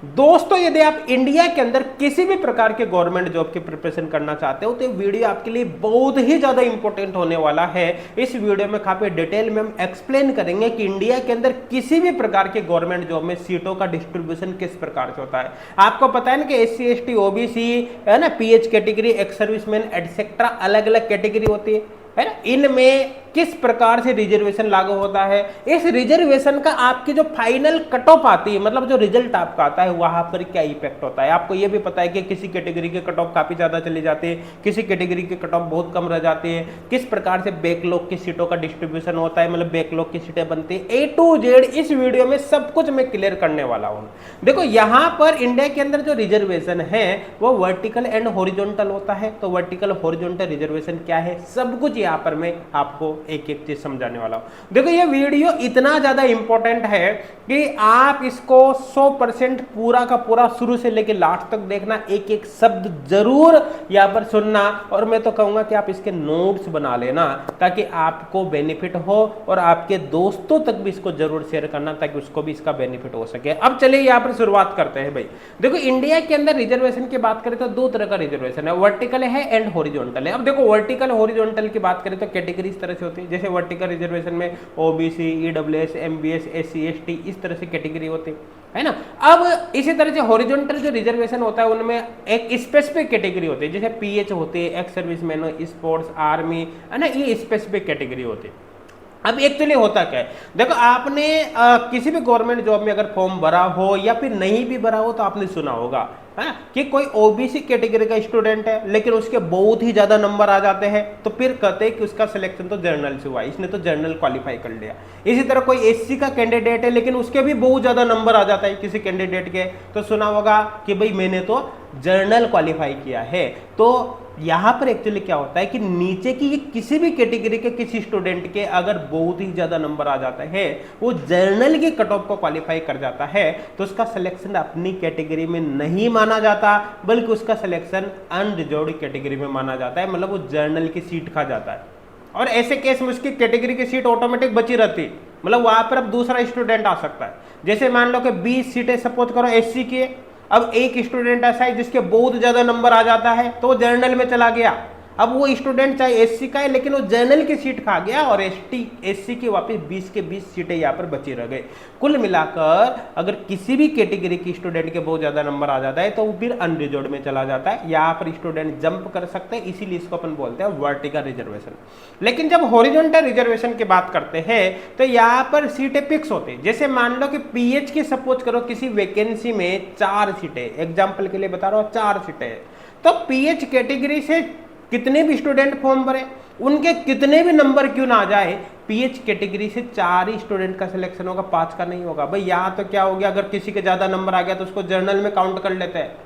दोस्तों यदि आप इंडिया के अंदर किसी भी प्रकार के गवर्नमेंट जॉब की प्रिपरेशन करना चाहते हो तो ये वीडियो आपके लिए बहुत ही ज्यादा इंपॉर्टेंट होने वाला है। इस वीडियो में काफी डिटेल में हम एक्सप्लेन करेंगे कि इंडिया के अंदर किसी भी प्रकार के गवर्नमेंट जॉब में सीटों का डिस्ट्रीब्यूशन किस प्रकार से होता है। आपको पता है ना कि SC ST OBC है ना, PH category, ex serviceman etcetera अलग अलग कैटेगरी होती है ना। इनमें किस प्रकार से रिजर्वेशन लागू होता है, इस रिजर्वेशन का आपकी जो फाइनल कट ऑफ आती है, मतलब जो रिजल्ट आपका आता है वहां पर क्या इफेक्ट होता है। आपको यह भी पता है कि किसी कैटेगरी के कट ऑफ काफी ज्यादा चली जाती है, किसी कैटेगरी के कट ऑफ बहुत कम रह जाती है, किस प्रकार से बैकलॉग की सीटों का डिस्ट्रीब्यूशन होता है, मतलब बैकलॉग की सीटें बनती है। A to Z इस वीडियो में सब कुछ मैं क्लियर करने वाला हूं। देखो यहां पर इंडिया के अंदर जो रिजर्वेशन है वो वर्टिकल एंड हॉरिजॉन्टल होता है। तो वर्टिकल हॉरिजॉन्टल रिजर्वेशन क्या है, सब कुछ यहां पर मैं आपको एक एक चीज समझाने वाला हूं। देखो ये वीडियो इतना ज्यादा इंपॉर्टेंट है कि आप इसको 100% पूरा का पूरा शुरू से लेकर लास्ट तक देखना, एक एक शब्द जरूर यहां पर सुनना, और मैं तो कहूंगा कि आप इसके नोट्स बना लेना ताकि आपको बेनिफिट हो और आपके दोस्तों तक भी इसको जरूर शेयर करना ताकि उसको भी इसका बेनिफिट हो सके। अब चलिए यहां पर शुरुआत करते हैं। भाई देखो इंडिया के अंदर रिजर्वेशन की बात करें तो दो तरह का रिजर्वेशन है, वर्टिकल है एंड हॉरिजॉन्टल है। अब देखो वर्टिकल हॉरिजॉन्टल की बात करें तो कैटेगरी इस तरह से होती है, जैसे वर्टिकल रिजर्वेशन में OBC, EWS, MBS, SC ST इस तरह से कैटेगरी होती है ना। अब इसी तरह से हॉरिजॉन्टल जो रिजर्वेशन होता है उनमें एक स्पेसिफिक कैटेगरी होती है, जैसे PH होती है, एक्स सर्विसमैन, स्पोर्ट्स, आर्मी, है ना, ये स्पेसिफिक कैटेगरी होती है। अब एक्चुअली होता क्या है, देखो आपने किसी भी गवर्नमेंट जॉब में अगर फॉर्म भरा हो या फिर नहीं भी भरा हो तो आपने सुना होगा है कि कोई OBC कैटेगरी का स्टूडेंट है लेकिन उसके बहुत ही ज्यादा नंबर आ जाते हैं, तो फिर कहते हैं कि उसका सिलेक्शन तो जर्नल से हुआ, इसने तो जर्नल क्वालिफाई कर लिया। इसी तरह कोई SC का कैंडिडेट है लेकिन उसके भी बहुत ज्यादा नंबर आ जाता है किसी कैंडिडेट के, तो सुना होगा कि भाई मैंने तो जर्नल क्वालिफाई किया है। तो यहां पर एक्चुअली क्या होता है कि नीचे की ये किसी भी कैटेगरी के किसी स्टूडेंट के अगर बहुत ही ज्यादा नंबर आ जाता है, वो जर्नल के कट ऑफ को क्वालिफाई कर जाता है, तो उसका सिलेक्शन अपनी कैटेगरी में नहीं माना जाता बल्कि उसका सिलेक्शन अनरिजर्व्ड कैटेगरी में माना जाता है, मतलब वो जर्नल की सीट खा जाता है। और ऐसे केस में उसकी कैटेगरी की सीट ऑटोमेटिक बची रहती, मतलब वहां पर अब दूसरा स्टूडेंट आ सकता है। जैसे मान लो कि 20 सीटें सपोज करो SC की, अब एक स्टूडेंट ऐसा है जिसके बहुत ज्यादा नंबर आ जाता है तो वो जर्नल में चला गया। अब वो स्टूडेंट चाहे SC का है लेकिन वो जर्नल की सीट खा गया और SC की वापस 20 के 20 सीटें यहाँ पर बची रह गई। कुल मिलाकर अगर किसी भी कैटेगरी की स्टूडेंट के बहुत ज्यादा नंबर आ जाता है तो वो फिर अनरिजर्व्ड में चला जाता है, यहाँ पर स्टूडेंट जंप कर सकते हैं, इसीलिए इसको अपन बोलते हैं वर्टिकल रिजर्वेशन। लेकिन जब हॉरिजॉन्टल रिजर्वेशन की बात करते हैं तो यहाँ पर सीटें फिक्स होती है। जैसे मान लो कि PH की सपोज करो किसी वैकेंसी में 4 सीटें, एग्जाम्पल के लिए बता रहा हूँ 4 सीटें, तो PH कैटेगरी से कितने भी स्टूडेंट फॉर्म भरे, उनके कितने भी नंबर क्यों ना आ जाए, PH कैटेगरी से 4 ही स्टूडेंट का सिलेक्शन होगा, 5 का नहीं होगा। भाई यहाँ तो क्या हो गया, अगर किसी के ज्यादा नंबर आ गया तो उसको जर्नल में काउंट कर लेते हैं,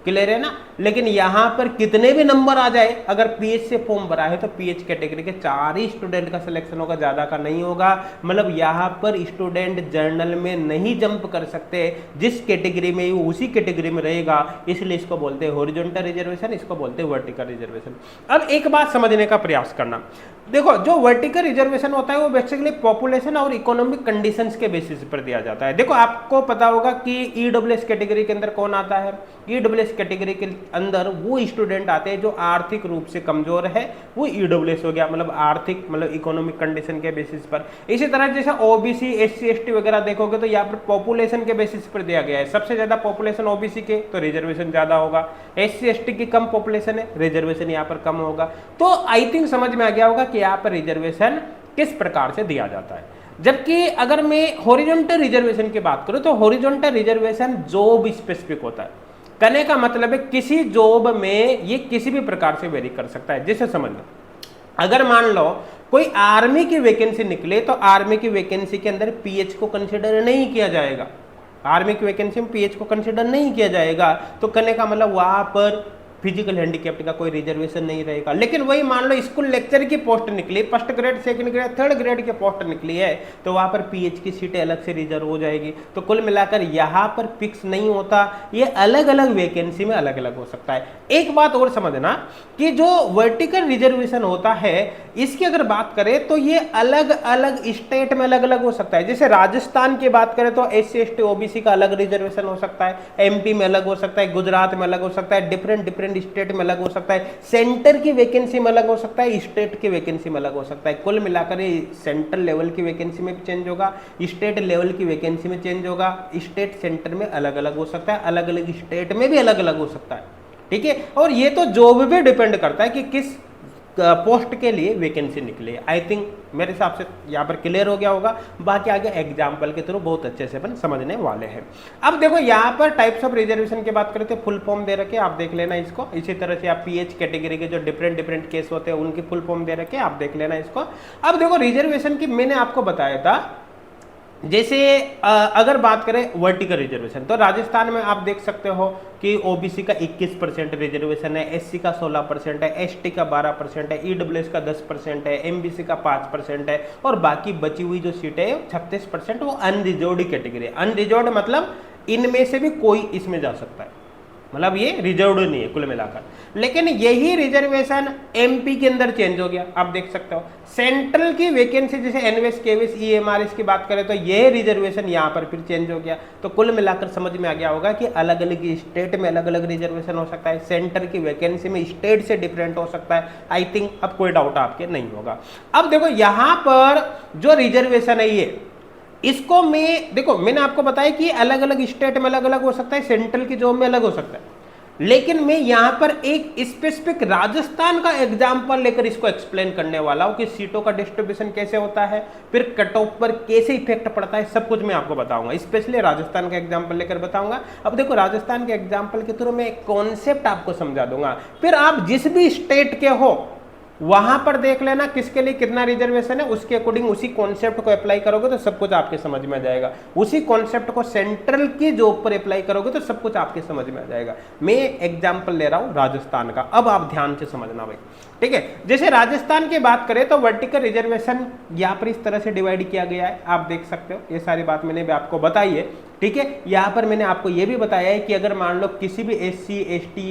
क्लियर है ना। लेकिन यहां पर कितने भी नंबर आ जाए, अगर PH से फॉर्म भरा है तो PH कैटेगरी के 4 ही स्टूडेंट का सिलेक्शन होगा, ज्यादा का नहीं होगा। मतलब यहां पर स्टूडेंट जर्नल में नहीं जंप कर सकते, जिस कैटेगरी में वो उसी कैटेगरी में रहेगा, इसलिए इसको बोलते हैं हॉरिजॉन्टल रिजर्वेशन, इसको बोलते हैं वर्टिकल रिजर्वेशन। अब एक बात समझने का प्रयास करना, देखो जो वर्टिकल रिजर्वेशन होता है वो बेसिकली पॉपुलेशन और इकोनॉमिक कंडीशंस के बेसिस पर दिया जाता है। देखो आपको पता होगा कि EWS कैटेगरी के अंदर कौन आता है, EWS कैटेगरी के अंदर वो स्टूडेंट आते हैं जो आर्थिक रूप से कमजोर है, वो EWS हो गया, मतलब आर्थिक मतलब इकोनॉमिक कंडीशन के बेसिस पर। इसी तरह जैसे OBC, SC ST वगैरह देखोगे तो यहाँ पर पॉपुलेशन के बेसिस पर दिया गया है, सबसे ज्यादा पॉपुलेशन OBC के तो रिजर्वेशन ज्यादा होगा, SC ST की कम पॉपुलेशन है, रिजर्वेशन यहाँ पर कम होगा। तो आई थिंक समझ में आ गया होगा कि यहाँ पर रिजर्वेशन किस प्रकार से दिया जाता है। जबकि अगर मैं हॉरिजॉन्टल रिजर्वेशन की बात करूं तो हॉरिजॉन्टल रिजर्वेशन जॉब स्पेसिफिक होता है, कहने का मतलब है किसी जॉब में ये किसी भी प्रकार से वेरी कर सकता है। जैसे समझ लो अगर मान लो कोई आर्मी की वैकेंसी निकले तो आर्मी की वैकेंसी के अंदर PH को कंसिडर नहीं किया जाएगा, आर्मी की वैकेंसी में PH को कंसिडर नहीं किया जाएगा, तो कहने का मतलब वहां पर फिजिकल हैंडीकैप्ड का कोई रिजर्वेशन नहीं रहेगा। लेकिन वही मान लो स्कूल लेक्चर की पोस्ट निकली, first grade, second grade, third grade की पोस्ट निकली है, तो वहां पर पीएच की सीटें अलग से रिजर्व हो जाएगी। तो कुल मिलाकर यहाँ पर फिक्स नहीं होता, ये अलग अलग वैकेंसी में अलग अलग हो सकता है। एक बात और समझना कि जो वर्टिकल रिजर्वेशन होता है इसकी अगर बात करें तो ये अलग अलग स्टेट में अलग अलग हो सकता है। जैसे राजस्थान की बात करें तो SC ST OBC का अलग रिजर्वेशन हो सकता है, MP में अलग हो सकता है, गुजरात में अलग हो सकता है, डिफरेंट स्टेट में अलग हो सकता है, सेंटर की वैकेंसी में अलग हो सकता है, स्टेट की वैकेंसी में अलग हो सकता है। कुल मिलाकर सेंट्रल लेवल की वैकेंसी में भी चेंज होगा, स्टेट लेवल की वैकेंसी में चेंज होगा, स्टेट सेंटर में अलग अलग हो सकता है, अलग अलग स्टेट में भी अलग अलग हो सकता है। ठीक है, और ये तो जॉब पे डिपेंड करता है कि किस पोस्ट के लिए वैकेंसी निकली। आई थिंक मेरे हिसाब से यहाँ पर क्लियर हो गया होगा। बाकी आगे एग्जाम्पल के थ्रू बहुत अच्छे से अपन समझने वाले हैं। अब देखो यहाँ पर टाइप्स ऑफ रिजर्वेशन की बात करें तो फुल फॉर्म दे रखे, आप देख लेना इसको। इसी तरह से आप पीएच कैटेगरी के जो डिफरेंट केस होते हैं उनकी फुल फॉर्म दे रखे, आप देख लेना इसको। अब देखो रिजर्वेशन की मैंने आपको बताया था, जैसे अगर बात करें वर्टिकल रिजर्वेशन तो राजस्थान में आप देख सकते हो कि ओबीसी का 21% रिजर्वेशन है, एससी का 16% है, एसटी का 12% है, ईडब्ल्यूएस का 10% है, एमबीसी का 5% है, और बाकी बची हुई जो सीटें है 36% वो अनरिजर्व्ड कैटेगरी है। अनरिजर्व्ड मतलब इनमें से भी कोई इसमें जा सकता है, मतलब ये रिजर्व्ड नहीं है कुल मिलाकर। लेकिन यही रिजर्वेशन एमपी के अंदर चेंज हो गया, आप देख सकते हो। सेंट्रल की वैकेंसी जैसे एनवीएस, केवीएस, ईएमआरएस की बात करें तो यह रिजर्वेशन यहाँ पर फिर चेंज हो गया। तो कुल मिलाकर समझ में आ गया होगा कि अलग अलग स्टेट में अलग अलग रिजर्वेशन हो सकता है, सेंटर की वैकेंसी में स्टेट से डिफरेंट हो सकता है। आई थिंक अब कोई डाउट आपके नहीं होगा। अब देखो यहाँ पर जो रिजर्वेशन है ये, इसको मैं देखो मैंने आपको बताया कि अलग अलग स्टेट में अलग अलग हो सकता है, सेंट्रल की जॉब में अलग हो सकता है, लेकिन मैं यहां पर एक स्पेसिफिक राजस्थान का एग्जांपल लेकर इसको एक्सप्लेन करने वाला हूं कि सीटों का डिस्ट्रीब्यूशन कैसे होता है, फिर कट ऑफ पर कैसे इफेक्ट पड़ता है, सब कुछ मैं आपको बताऊंगा। स्पेशली राजस्थान का एग्जांपल लेकर बताऊंगा। अब देखो राजस्थान के एग्जांपल के थ्रू मैं एक कॉन्सेप्ट आपको समझा दूंगा, फिर आप जिस भी स्टेट के हो वहां पर देख लेना किसके लिए कितना रिजर्वेशन है, उसके अकॉर्डिंग उसी कॉन्सेप्ट को अप्लाई करोगे तो सब कुछ आपके समझ में आ जाएगा। उसी कॉन्सेप्ट को सेंट्रल की जॉब पर अप्लाई करोगे तो सब कुछ आपके समझ में आ जाएगा। मैं एग्जांपल ले रहा हूं राजस्थान का, अब आप ध्यान से समझना भाई, ठीक है। जैसे राजस्थान की बात करें तो वर्टिकल रिजर्वेशन यहाँ पर इस तरह से डिवाइड किया गया है, आप देख सकते हो। ये सारी बात मैंने भी आपको बताई है, ठीक है। यहाँ पर मैंने आपको ये भी बताया है कि अगर मान लो किसी भी SC ST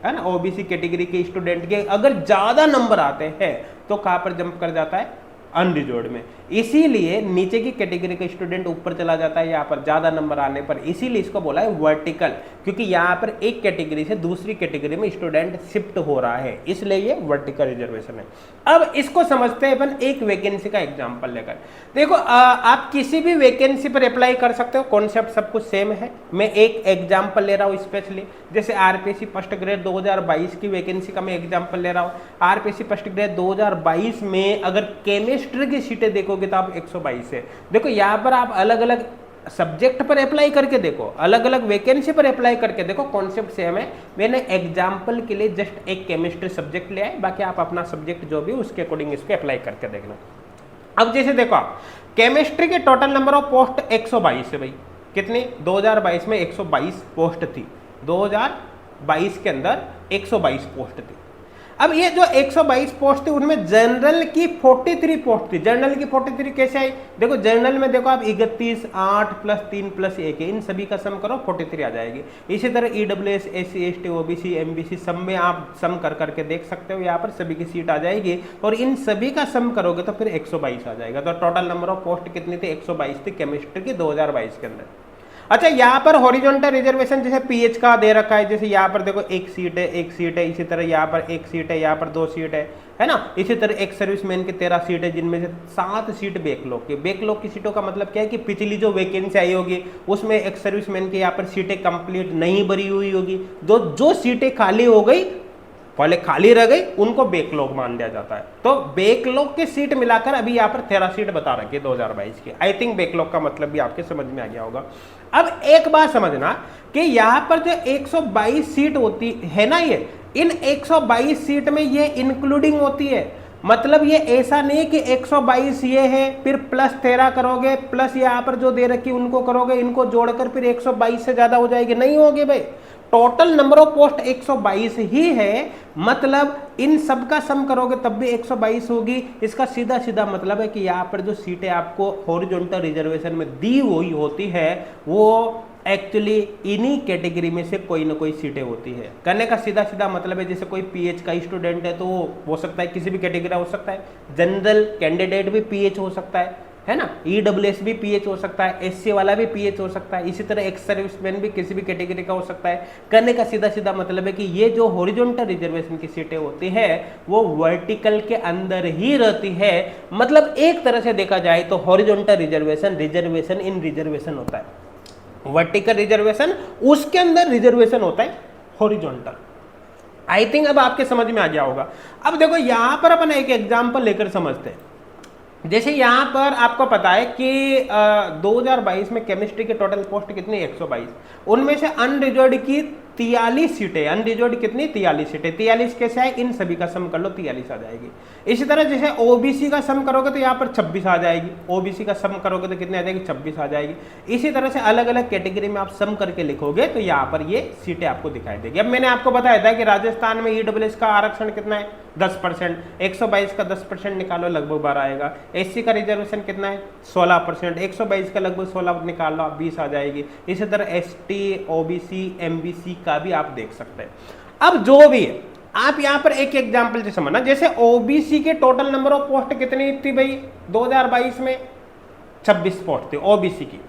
है ना ओबीसी कैटेगरी के स्टूडेंट के अगर ज्यादा नंबर आते हैं तो कहां पर जंप कर जाता है, अनरिजर्व्ड में। इसीलिए नीचे की कैटेगरी का स्टूडेंट ऊपर चला जाता है यहाँ पर ज्यादा नंबर आने पर, इसीलिए इसको बोला है वर्टिकल, क्योंकि यहाँ पर एक कैटेगरी से दूसरी कैटेगरी में स्टूडेंट शिफ्ट हो रहा है, इसलिए ये वर्टिकल रिजर्वेशन है। अब इसको समझते हैं अपन एक वैकेंसी का एग्जांपल लेकर। देखो आप किसी भी वैकेंसी पर अप्लाई कर सकते हो, कॉन्सेप्ट सब कुछ सेम है। मैं एक एग्जाम्पल ले रहा हूँ स्पेशली, जैसे आरपीएससी फर्स्ट ग्रेड 2022 की वैकेंसी का मैं एग्जाम्पल ले रहा हूँ। आरपीएससी फर्स्ट ग्रेड 2022 में अगर केमिस्ट्री की सीटें देखोगे तो आप 122 है। देखो यहाँ पर आप अलग अलग सब्जेक्ट पर अप्लाई करके देखो, अलग अलग वैकेंसी पर अप्लाई करके देखो, कॉन्सेप्ट सेम है। मैंने एग्जाम्पल के लिए जस्ट एक केमिस्ट्री सब्जेक्ट ले आए, बाकी आप अपना सब्जेक्ट जो भी उसके अकॉर्डिंग इसको अप्लाई करके देखना। अब जैसे देखो आप केमिस्ट्री के टोटल नंबर ऑफ पोस्ट 122 है भाई, कितनी 2022 में 122 पोस्ट थी, 2022 के अंदर 122 पोस्ट थी। अब ये जो 122 पोस्ट थी उनमें जनरल की 43 पोस्ट थी। जनरल की 43 कैसे आई, देखो जनरल में देखो आप 31 8 + 3 + 1 है, इन सभी का सम करो 43 आ जाएगी। इसी तरह EWS SC ST OBC MBC सब में आप सम कर करके देख सकते हो, यहाँ पर सभी की सीट आ जाएगी और इन सभी का सम करोगे तो फिर 122 आ जाएगा। तो टोटल नंबर ऑफ पोस्ट कितनी थी, 122 थी केमिस्ट्री की 2022 के अंदर। अच्छा यहाँ पर हॉरिजॉन्टल रिजर्वेशन जैसे पीएच का दे रखा है, जैसे यहाँ पर देखो एक सीट है, इसी तरह यहाँ पर एक सीट है, यहाँ पर 2 सीट है ना। इसी तरह एक सर्विसमैन के 13 सीट है, जिनमें से 7 सीट बैकलॉग की। बैकलॉग की सीटों का मतलब क्या है कि पिछली जो वैकेंसी आई होगी उसमें एक सर्विसमैन की यहाँ पर सीटें कंप्लीट नहीं भरी हुई होगी, जो सीटें खाली हो गई पहले खाली रह गई उनको बैकलॉग मान लिया जाता है। तो बैकलॉग की सीट मिलाकर अभी यहाँ पर 13 सीट बता रखी है 2022 की। आई थिंक बैकलॉग का मतलब भी आपके समझ में आ गया होगा। अब एक बात समझना कि यहाँ पर जो 122 सीट होती है ना, ये इन 122 सीट में ये इंक्लूडिंग होती है, मतलब ये ऐसा नहीं कि 122 ये है फिर प्लस 13 करोगे प्लस यहाँ पर जो दे रखी उनको करोगे, इनको जोड़कर फिर 122 से ज्यादा हो जाएगी, नहीं होगी भाई। टोटल नंबर ऑफ पोस्ट 122 ही है, मतलब इन सब का सम करोगे तब भी 122 होगी। इसका सीधा सीधा मतलब है कि यहाँ पर जो सीटें आपको हॉरिजॉन्टल रिजर्वेशन में दी हुई होती है वो एक्चुअली इन्हीं कैटेगरी में से कोई ना कोई सीटें होती है। करने का सीधा सीधा मतलब है जैसे कोई पीएच का स्टूडेंट है तो वो हो सकता है किसी भी कैटेगरी हो सकता है, जनरल कैंडिडेट भी पीएच हो सकता है ना, ईडब्ल्यूएस भी पीएच हो सकता है, एससी वाला भी पीएच हो सकता है, इसी तरह एक्स सर्विसमैन भी किसी भी कैटेगरी का हो सकता है। करने का सीधा सीधा मतलब है कि ये जो हॉरिजॉन्टल रिजर्वेशन की सीटें होती है वो वर्टिकल के अंदर ही रहती है। मतलब एक तरह से देखा जाए तो हॉरिजॉन्टल रिजर्वेशन रिजर्वेशन इन रिजर्वेशन होता है, वर्टिकल रिजर्वेशन उसके अंदर रिजर्वेशन होता है हॉरिजॉन्टल। आई थिंक अब आपके समझ में आ गया होगा। अब देखो यहां पर अपन एक एग्जांपल लेकर समझते हैं। जैसे यहाँ पर आपको पता है कि 2022 में केमिस्ट्री के टोटल पोस्ट कितनी 122, उनमें से अनरिजर्व्ड की 43 सीटें, अनरिजर्व्ड कितनी 43 सीटें, 43 कैसे आए, इन सभी का सम कर लो 43 आ जाएगी। इसी तरह जैसे ओबीसी का सम करोगे तो यहाँ पर 26 आ जाएगी, ओबीसी का सम करोगे तो कितने आ जाएगी 26 आ जाएगी। इसी तरह से अलग अलग कैटेगरी में आप सम करके लिखोगे तो यहाँ पर ये सीटें आपको दिखाई देगी। अब मैंने आपको बताया था कि राजस्थान में ईडब्ल्यूएस का आरक्षण कितना है 10%, 122 का 10% निकालो लगभग 12 आएगा। एससी का रिजर्वेशन कितना है 16%, 122 का लगभग 16 निकाल लो 20 आ जाएगी। इसी तरह एसटी, ओबीसी, एमबीसी का भी आप देख सकते हैं। अब जो भी है आप यहाँ पर एक एग्जांपल से समझना, जैसे ओबीसी के टोटल नंबर ऑफ पोस्ट कितनी थी भाई 2022 में 26 पोस्ट थी ओबीसी की,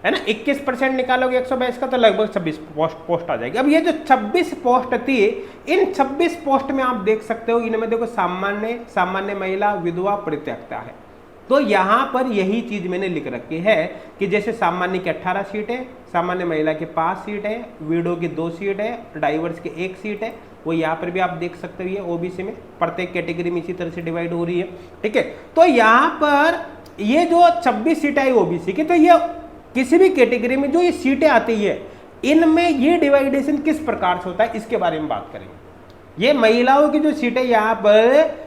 है ना। 21% निकालोगे 122 का तो लगभग 26 पोस्ट आ जाएगी। अब ये जो 26 पोस्ट थी, इन 26 पोस्ट में आप देख सकते हो इनमें देखो सामान्य महिला, विधवा, परित्यक्ता है। तो यहाँ पर यही चीज मैंने लिख रखी है कि जैसे सामान्य की 18 सीट है, सामान्य महिला के 5 सीट है, विडो की 2 सीट है, डाइवर्स की 1 सीट है, वो यहाँ पर भी आप देख सकते हो। ये ओबीसी में प्रत्येक कैटेगरी में इसी तरह से डिवाइड हो रही है, ठीक है। तो यहाँ पर ये जो 26 सीट आई ओबीसी की, तो ये किसी भी कैटेगरी में जो ये सीटें आती है इनमें ये डिवाइडेशन किस प्रकार से होता है इसके बारे में बात करेंगे। ये महिलाओं की जो सीटें यहाँ पर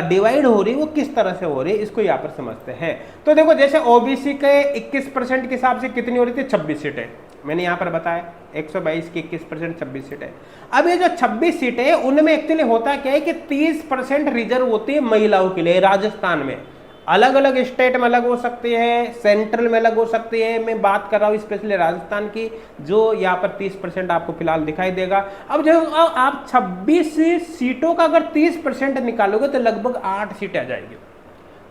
डिवाइड हो रही है वो किस तरह से हो रही है इसको यहाँ पर समझते हैं। तो देखो जैसे ओबीसी के 21% के हिसाब से कितनी हो रही थी 26 सीटें, मैंने यहाँ पर बताया 122 की 21% 26 सीटें। अब ये जो 26 सीटें हैं उनमें एक्चुअली होता क्या है कि 30% रिजर्व होती है महिलाओं के लिए। राजस्थान में अलग अलग स्टेट में अलग हो सकती है, सेंट्रल में अलग हो सकती है, मैं बात कर रहा हूँ स्पेशली राजस्थान की, जो यहाँ पर 30% आपको फिलहाल दिखाई देगा। अब जो आप 26 सीटों का अगर 30% निकालोगे तो लगभग 8 सीटें आ जाएगी।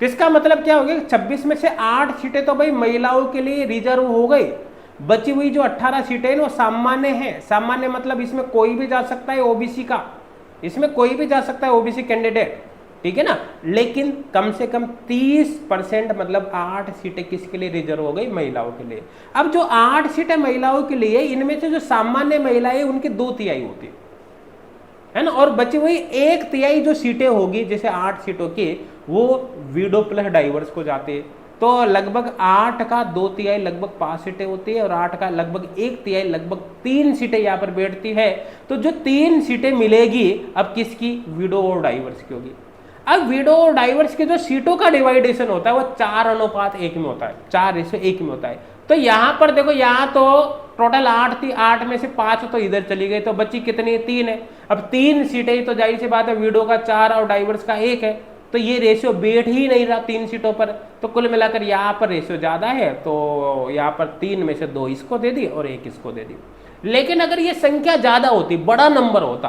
तो इसका मतलब क्या हो गया 26 में से 8 सीटें तो भाई महिलाओं के लिए रिजर्व हो गई। बची हुई जो 18 सीटें वो सामान्य है। सामान्य मतलब इसमें कोई भी जा सकता है ओबीसी का, इसमें कोई भी जा सकता है ओबीसी कैंडिडेट, ठीक है ना। लेकिन कम से कम 30% मतलब 8 सीटें किसके लिए रिजर्व हो गई महिलाओं के लिए। अब जो 8 सीटें महिलाओं के लिए, इनमें से जो सामान्य महिलाएं उनकी 2/3 होती है ना, और बची हुई 1/3 जो सीटें होगी जैसे 8 सीटों की वो विडो प्लस डाइवर्स को जाती है। तो लगभग 8 का 2/3 लगभग 5 सीटें होती है और 8 का लगभग 1/3 लगभग 3 सीटें यहाँ पर बैठती है। तो जो 3 सीटें मिलेगी अब किसकी, विडो और डाइवर्स की होगी। अब विडो और डाइवर्स के जो सीटों का डिवाइडेशन होता है वो 4:1 में होता है, 4:1 में होता है। तो यहाँ पर देखो यहाँ तो टोटल 8 थी, 8 में से 5 तो इधर चली गई, तो बची कितनी 3 है। अब 3 सीटें तो जाहिर सी बात है विडो का 4 और डाइवर्स का 1 है, तो ये रेशियो बैठ ही नहीं रहा 3 सीटों पर। तो कुल मिलाकर यहाँ पर रेशियो ज्यादा है, तो यहाँ पर 3 में से 2 इसको दे दी और 1 इसको दे दी। लेकिन अगर ये संख्या ज्यादा होती, बड़ा नंबर होता,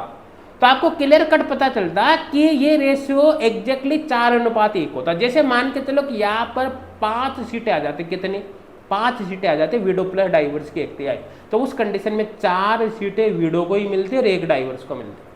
तो आपको क्लियर कट पता चलता कि ये रेशियो एग्जैक्टली 4:1 होता। जैसे मान के चलो कि यहाँ पर 5 सीटें आ जाती, कितनी 5 सीटें आ जाती विडो प्लस डाइवर्स की 1/3, तो उस कंडीशन में 4 सीटें विडो को ही मिलती और 1 डाइवर्स को मिलती।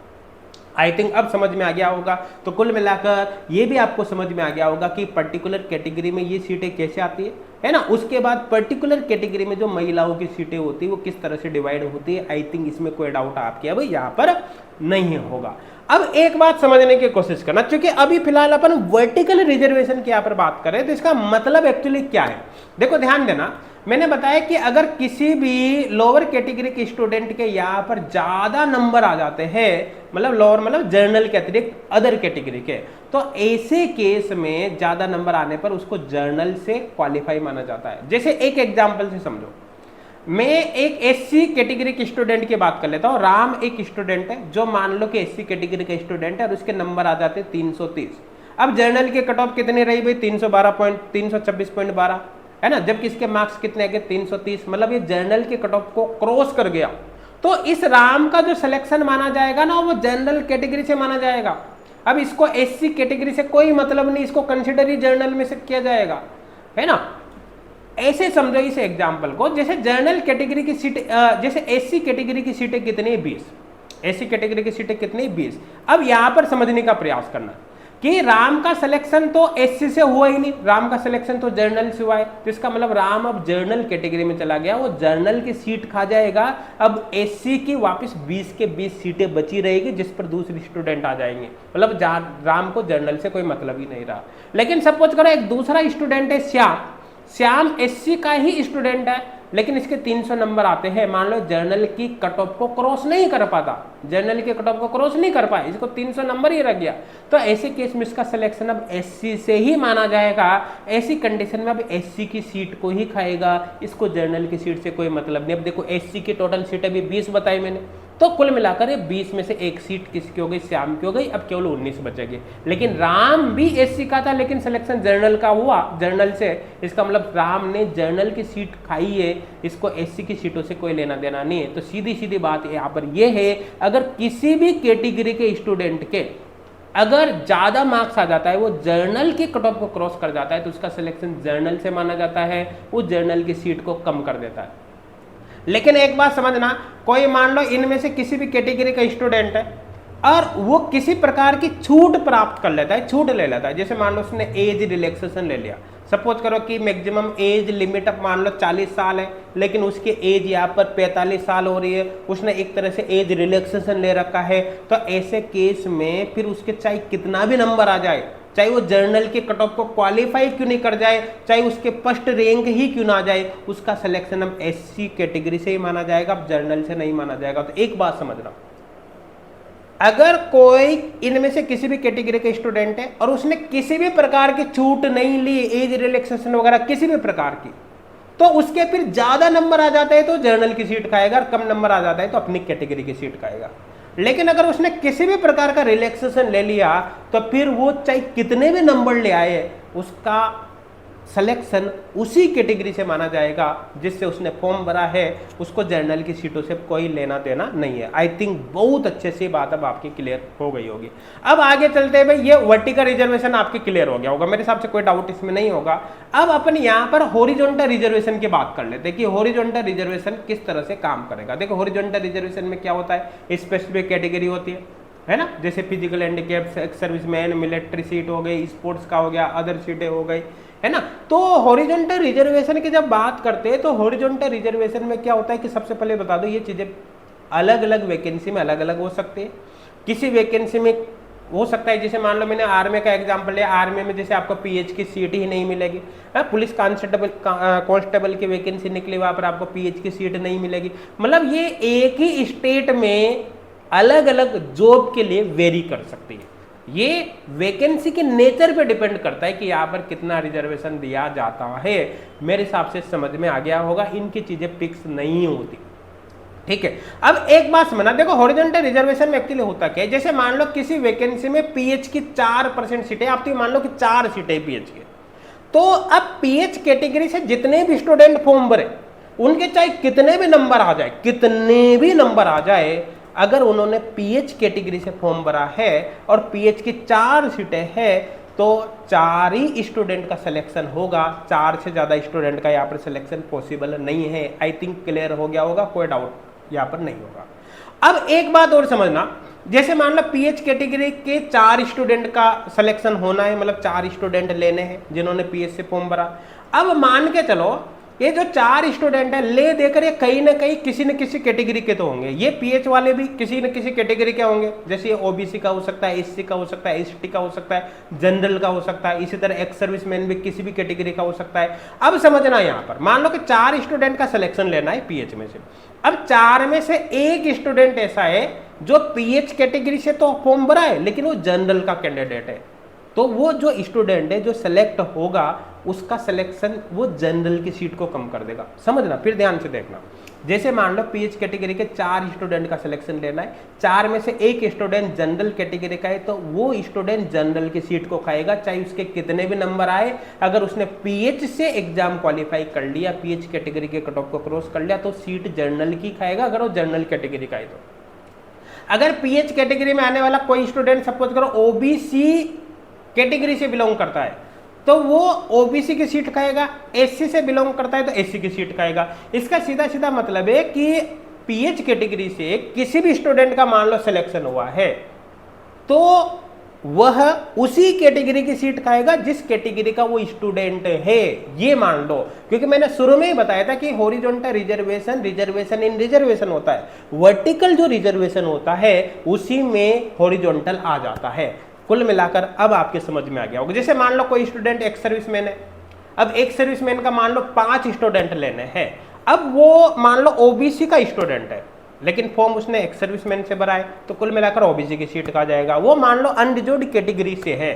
आई थिंक अब समझ में आ गया होगा। तो कुल मिलाकर ये भी आपको समझ में आ गया होगा कि पर्टिकुलर कैटेगरी में ये सीटें कैसे आती है ना। उसके बाद पर्टिकुलर कैटेगरी में जो महिलाओं की सीटें होती है वो किस तरह से डिवाइड होती है। आई थिंक इसमें कोई डाउट आपके अब यहाँ पर नहीं होगा। अब एक बात समझने की कोशिश करना, क्योंकि अभी फिलहाल अपन वर्टिकल रिजर्वेशन की यहाँ पर बात करें तो इसका मतलब एक्चुअली क्या है। देखो ध्यान देना, मैंने बताया कि अगर किसी भी लोअर कैटेगरी के स्टूडेंट के यहाँ पर ज्यादा नंबर आ जाते हैं, मतलब लोअर मतलब जर्नल के अतिरिक्त अदर कैटेगरी के, तो ऐसे केस में ज्यादा नंबर आने पर उसको जर्नल से क्वालिफाई माना जाता है। जैसे एक एग्जांपल से समझो, मैं एक एससी कैटेगरी के स्टूडेंट की बात कर लेता हूँ। राम एक स्टूडेंट है जो मान लो कि एससी कैटेगरी का स्टूडेंट है और उसके नंबर आ जाते 330। अब जर्नल के कट ऑफ कितने रही भाई? 326.12 है ना, जबकि इसके मार्क्स कितने आ गए? 330। मतलब ये जर्नल के कट ऑफ को क्रॉस कर गया। तो इस राम का जो सिलेक्शन माना जाएगा ना, वो जनरल कैटेगरी से माना जाएगा। अब इसको एससी कैटेगरी से कोई मतलब नहीं, इसको कंसिडर ही जर्नल में से किया जाएगा, है ना। ऐसे समझो इस एग्जाम्पल को, जैसे जनरल कैटेगरी की सीट, जैसे एससी कैटेगरी की सीटें कितनी? 20। एससी कैटेगरी की सीटें कितनी? 20। अब यहां पर समझने का प्रयास करना कि राम का सिलेक्शन तो एससी से हुआ ही नहीं, राम का सिलेक्शन तो जर्नल से हुआ है। तो इसका मतलब राम अब जर्नल कैटेगरी में चला गया, वो जर्नल की सीट खा जाएगा। अब एससी की वापस 20 के 20 सीटें बची रहेगी, जिस पर दूसरे स्टूडेंट आ जाएंगे। मतलब राम को जर्नल से कोई मतलब ही नहीं रहा। लेकिन सपोज करो एक दूसरा स्टूडेंट है श्याम एससी का ही स्टूडेंट है, लेकिन इसके 300 नंबर आते हैं। मान लो जर्नल की कट ऑफ को क्रॉस नहीं कर पाता, जर्नल के कट ऑफ को क्रॉस नहीं कर पाए, इसको 300 नंबर ही रख गया। तो ऐसे केस में इसका सिलेक्शन अब एससी से ही माना जाएगा। ऐसी कंडीशन में अब एससी की सीट को ही खाएगा, इसको जर्नल की सीट से कोई मतलब नहीं। अब देखो एससी की टोटल सीट अभी 20 बताई मैंने, तो कुल मिलाकर ये 20 में से एक सीट किसकी हो गई? श्याम की हो गई। अब केवल 19 बचेगी। लेकिन राम भी एससी का था, लेकिन सिलेक्शन जर्नल का हुआ, जर्नल से। इसका मतलब राम ने जर्नल की सीट खाई है, इसको एससी की सीटों से कोई लेना देना नहीं है। तो सीधी सीधी बात यहाँ पर यह है, अगर किसी भी कैटेगरी के स्टूडेंट के अगर ज्यादा मार्क्स आ जाता है, वो जर्नल की कट ऑफ को क्रॉस कर जाता है, तो उसका सिलेक्शन जर्नल से माना जाता है, वो जर्नल की सीट को कम कर देता है। लेकिन एक बात समझना, कोई मान लो इनमें से किसी भी कैटेगरी का स्टूडेंट है और वो किसी प्रकार की छूट प्राप्त कर लेता है, छूट ले लेता है। जैसे मान लो उसने एज रिलैक्सेशन ले लिया। सपोज करो कि मैक्सिमम एज लिमिट अब मान लो 40 साल है, लेकिन उसकी एज यहाँ पर 45 साल हो रही है, उसने एक तरह से एज रिलैक्सेशन ले रखा है। तो ऐसे केस में फिर उसके चाहे कितना भी नंबर आ जाए, चाहे वो जर्नल के कट ऑफ को क्वालिफाई क्यों नहीं कर जाए, चाहे उसके फर्स्ट रैंक ही क्यों ना आ जाए, उसका सिलेक्शन अब एससी कैटेगरी से ही माना जाएगा, अब जर्नल से नहीं माना जाएगा। तो एक बात समझना, अगर कोई इनमें से किसी भी कैटेगरी का स्टूडेंट है और उसने किसी भी प्रकार की छूट नहीं ली, एज रिलैक्सेशन वगैरह किसी भी प्रकार की, तो उसके फिर ज्यादा नंबर आ जाता है तो जर्नल की सीट खाएगा, और कम नंबर आ जाता है तो अपनी कैटेगरी की सीट खाएगा। लेकिन अगर उसने किसी भी प्रकार का रिलैक्सेशन ले लिया, तो फिर वो चाहे कितने भी नंबर ले आए, उसका सिलेक्शन उसी कैटेगरी से माना जाएगा जिससे उसने फॉर्म भरा है, उसको जर्नल की सीटों से कोई लेना देना नहीं है। आई थिंक बहुत अच्छे से बात अब आपकी क्लियर हो गई होगी। अब आगे चलते हैं भाई, ये वर्टिकल रिजर्वेशन आपकी क्लियर हो गया होगा, मेरे हिसाब से कोई डाउट इसमें नहीं होगा। अब अपन यहाँ पर हॉरिजॉन्टल रिजर्वेशन की बात कर लेते हैं कि हॉरिजॉन्टल रिजर्वेशन किस तरह से काम करेगा। देखो हॉरिजॉन्टल रिजर्वेशन में क्या होता है, स्पेसिफिक कैटेगरी होती है ना, जैसे physical handicaps, ex serviceman, military seat हो गई, स्पोर्ट्स का हो गया, अदर सीटें हो गई, है ना। तो हॉरिजॉन्टल रिजर्वेशन की जब बात करते हैं, तो हॉरिजॉन्टल रिजर्वेशन में क्या होता है कि सबसे पहले बता दो, ये चीजें अलग अलग वैकेंसी में अलग अलग हो सकती है। किसी वैकेंसी में हो सकता है, जैसे मान लो मैंने आर्मी का एग्जांपल लिया, आर्मी में जैसे आपको पीएच की सीट ही नहीं मिलेगी, पुलिस कांस्टेबल की वैकेंसी निकली, वहां पर आपको पीएच की सीट नहीं मिलेगी। मतलब ये एक ही स्टेट में अलग अलग जॉब के लिए वेरी कर सकती है। ये वैकेंसी के नेचर पे डिपेंड करता है कि यहाँ पर कितना रिजर्वेशन दिया जाता है। मेरे हिसाब से समझ में आ गया होगा, इनकी चीजें फिक्स नहीं होती, ठीक है। अब एक बात समझना, देखो हॉरिजॉन्टल रिजर्वेशन में एक्चुअली होता क्या है, जैसे मान लो किसी वैकेंसी में पीएच की 4% सीटें, आप तो मान लो कि 4 सीटें पीएच की, तो अब पीएच कैटेगरी से जितने भी स्टूडेंट फॉर्म भरे, उनके चाहे कितने भी नंबर आ जाए, कितने भी नंबर आ जाए, अगर उन्होंने पीएच कैटेगरी से फॉर्म भरा है और पीएच की 4 सीटें हैं, तो 4 ही स्टूडेंट का सिलेक्शन होगा, 4 से ज्यादा स्टूडेंट का यहाँ पर सिलेक्शन पॉसिबल नहीं है। आई थिंक क्लियर हो गया होगा, कोई डाउट यहाँ पर नहीं होगा। अब एक बात और समझना, जैसे मान लो पीएच कैटेगरी के 4 स्टूडेंट का सिलेक्शन होना है, मतलब 4 स्टूडेंट लेने हैं जिन्होंने पीएच से फॉर्म भरा। अब मान के चलो ये जो 4 स्टूडेंट है ले देकर, ये कहीं ना कहीं किसी न किसी कैटेगरी के तो होंगे, ये पीएच वाले भी किसी न किसी कैटेगरी के होंगे, जैसे ये ओबीसी का हो सकता है, एससी का हो सकता है, एसटी का हो सकता है, जनरल का हो सकता है, इसी तरह एक्स सर्विसमैन भी किसी भी कैटेगरी का हो सकता है। अब समझना, यहाँ पर मान लो कि 4 स्टूडेंट का सिलेक्शन लेना है पीएच में से। अब 4 में से एक स्टूडेंट ऐसा है जो पीएच कैटेगरी से तो फॉर्म भरा है, लेकिन वो जनरल का कैंडिडेट है, तो वो जो स्टूडेंट है जो सेलेक्ट होगा उसका सिलेक्शन वो जनरल की सीट को कम कर देगा। समझना, फिर ध्यान से देखना। जैसे मान लो पीएच कैटेगरी के 4 स्टूडेंट का सिलेक्शन लेना है, 4 में से एक स्टूडेंट जनरल कैटेगरी का है, तो वो स्टूडेंट जनरल की सीट को खाएगा, चाहे उसके कितने भी नंबर आए। अगर उसने पीएच से एग्जाम क्वालिफाई कर लिया, पीएच कैटेगरी के कट ऑफ को क्रॉस कर लिया, तो सीट जनरल की खाएगा, अगर वो जनरल कैटेगरी का है तो। अगर पीएच कैटेगरी में आने वाला कोई स्टूडेंट सपोज करो ओबीसी कैटेगरी से बिलोंग करता है, तो वो ओबीसी की सीट खाएगा, एससी से बिलोंग करता है तो एससी की सीट खाएगा। इसका सीधा सीधा मतलब है कि पीएच कैटेगरी से किसी भी स्टूडेंट का मान लो सिलेक्शन हुआ है, तो वह उसी कैटेगरी की सीट खाएगा जिस कैटेगरी का वो स्टूडेंट है, ये मान लो। क्योंकि मैंने शुरू में ही बताया था कि हॉरिजॉन्टल रिजर्वेशन, रिजर्वेशन इन रिजर्वेशन होता है, वर्टिकल जो रिजर्वेशन होता है उसी में हॉरिजॉन्टल आ जाता है। कुल मिलाकर अब आपके समझ में आ गया होगा। जैसे मान लो कोई स्टूडेंट एक सर्विसमैन है, अब एक सर्विसमैन का मान लो 5 स्टूडेंट लेने हैं, अब वो मान लो ओबीसी का स्टूडेंट है, लेकिन फॉर्म उसने एक सर्विसमैन से भरा है, तो कुल मिलाकर ओबीसी की सीट का जाएगा। वो मान लो अनरिजर्व्ड कैटेगरी से है,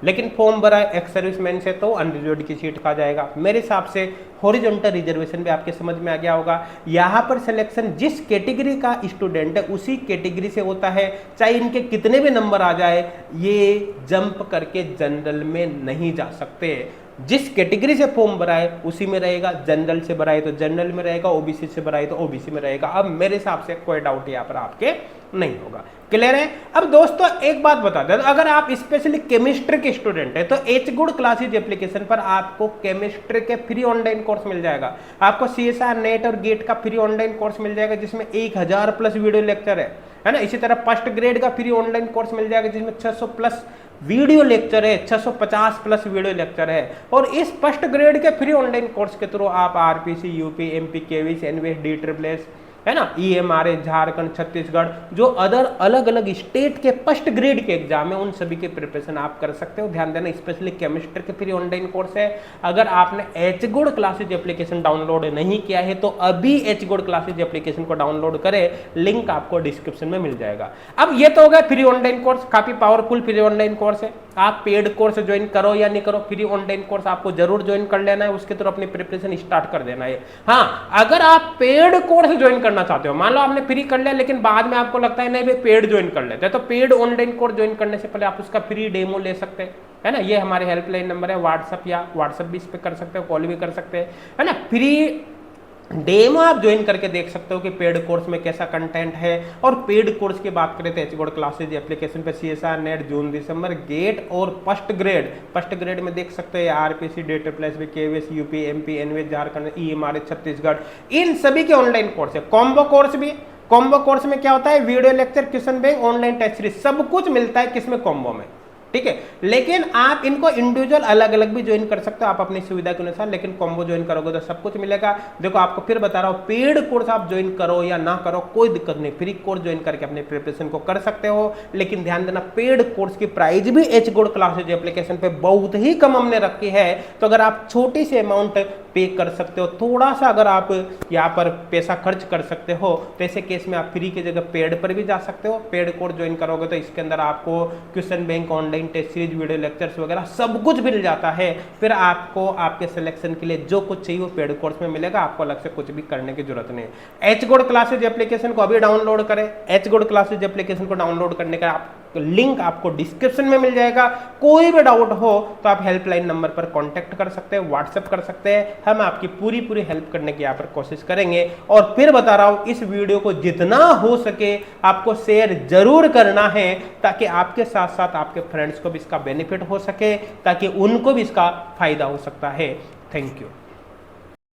लेकिन फॉर्म भरा है एक्स सर्विसमैन से, तो अनरिजर्व्ड की सीट का जाएगा। मेरे हिसाब से हॉरिजॉन्टल रिजर्वेशन भी आपके समझ में आ गया होगा। यहाँ पर सिलेक्शन जिस कैटेगरी का स्टूडेंट है उसी कैटेगरी से होता है, चाहे इनके कितने भी नंबर आ जाए, ये जंप करके जनरल में नहीं जा सकते। जिस कैटेगरी से फॉर्म भरा है उसी में रहेगा, जनरल से भरा है तो जनरल में रहेगा, ओबीसी से भरा है तो ओबीसी में रहेगा। अब मेरे हिसाब से कोई डाउट यहाँ पर आपके नहीं होगा। क्लियर है? अब दोस्तों एक बात बता दें, अगर आप स्पेशली केमिस्ट्री के स्टूडेंट है तो एच गुड क्लासेज एप्लीकेशन पर आपको केमिस्ट्री के फ्री ऑनलाइन कोर्स मिल जाएगा। आपको सीएसआर नेट और गेट का फ्री ऑनलाइन कोर्स मिल जाएगा जिसमें 1000 प्लस वीडियो लेक्चर है ना। इसी तरह फर्स्ट ग्रेड का फ्री ऑनलाइन कोर्स मिल जाएगा जिसमें 600 प्लस वीडियो लेक्चर है, 650 प्लस वीडियो लेक्चर है। और इस फर्स्ट ग्रेड के फ्री ऑनलाइन कोर्स के थ्रू आप RPC, UP, MP, KVS, NVS, D triple है ना, ईएमआरए, झारखंड, छत्तीसगढ़, जो अदर अलग अलग स्टेट के फर्स्ट ग्रेड के एग्जाम है उन सभी के प्रिपरेशन आप कर सकते हो। ध्यान देना, स्पेशली केमिस्ट्री के फ्री ऑनलाइन कोर्स है। अगर आपने H good classes application download नहीं किया है तो अभी एच गुड क्लासेज एप्लीकेशन को डाउनलोड करें, लिंक आपको डिस्क्रिप्शन में मिल जाएगा। अब ये तो हो गया फ्री ऑनलाइन कोर्स, काफी पावरफुल फ्री ऑनलाइन कोर्स है। आप पेड कोर्स ज्वाइन करो या नहीं करो, फ्री ऑनलाइन कोर्स आपको जरूर ज्वाइन कर लेना है, उसके थ्रू अपनी प्रिपरेशन स्टार्ट कर देना है। हाँ, अगर आप पेड कोर्स ज्वाइन करना चाहते हो, मान लो आपने फ्री कर लिया लेकिन बाद में आपको लगता है नहीं भाई पेड ज्वाइन कर लेते हैं, तो पेड ऑनलाइन कोर्स ज्वाइन करने से पहले आप उसका फ्री डेमो ले सकते हैं, है ना। ये हमारे हेल्पलाइन नंबर है, व्हाट्सएप भी इस पे कर सकते हो, कॉल भी कर सकते हैं, है ना। फ्री डेमो आप ज्वाइन करके देख सकते हो कि पेड कोर्स में कैसा कंटेंट है। और पेड कोर्स की बात करें तो एच गुड क्लासेज एप्लीकेशन पे सीएसआर नेट, जून दिसंबर, गेट और फर्स्ट ग्रेड में देख सकते हो RPC, D triple, KVS, UP, MP, NVS, Jharkhand, EMRA, Chhattisgarh, इन सभी के ऑनलाइन कोर्स है। कॉम्बो कोर्स भी, कॉम्बो कोर्स में क्या होता है, video lecture, question bank, online test series, सब कुछ मिलता है किसमें, कॉम्बो में, ठीक है। लेकिन आप इनको इंडिविजुअल अलग अलग भी ज्वाइन कर सकते हो आप अपनी सुविधा के अनुसार, लेकिन कॉम्बो ज्वाइन करोगे तो सब कुछ मिलेगा। देखो आपको फिर बता रहा हूं, पेड कोर्स आप ज्वाइन करो या ना करो कोई दिक्कत नहीं, फ्री कोर्स ज्वाइन करके अपने प्रिपरेशन को कर सकते हो। लेकिन ध्यान देना, पेड कोर्स की प्राइस भी एच गुड क्लासेज एप्लीकेशन पे बहुत ही कम हमने रखी है। तो अगर आप छोटी सी अमाउंट पे कर सकते हो, थोड़ा सा अगर आप यहाँ पर पैसा खर्च कर सकते हो, तो ऐसे केस में आप फ्री की जगह पेड पर भी जा सकते हो। पेड कोर्स ज्वाइन करोगे तो इसके अंदर आपको question bank, online test series, video lectures वगैरह सब कुछ मिल जाता है। फिर आपको आपके सिलेक्शन के लिए जो कुछ चाहिए वो पेड कोर्स में मिलेगा, आपको अलग से कुछ भी करने की जरूरत नहीं है। एच गुड क्लासेज एप्लीकेशन को अभी डाउनलोड करें। एच गुड क्लासेज एप्लीकेशन को डाउनलोड करने का लिंक आपको डिस्क्रिप्शन में मिल जाएगा। कोई भी डाउट हो तो आप हेल्पलाइन नंबर पर कांटेक्ट कर सकते हैं, व्हाट्सएप कर सकते हैं, हम आपकी पूरी हेल्प करने की यहाँ पर कोशिश करेंगे। और फिर बता रहा हूं, इस वीडियो को जितना हो सके आपको शेयर जरूर करना है, ताकि आपके साथ साथ आपके फ्रेंड्स को भी इसका बेनिफिट हो सके, ताकि उनको भी इसका फायदा हो सकता है। Thank you.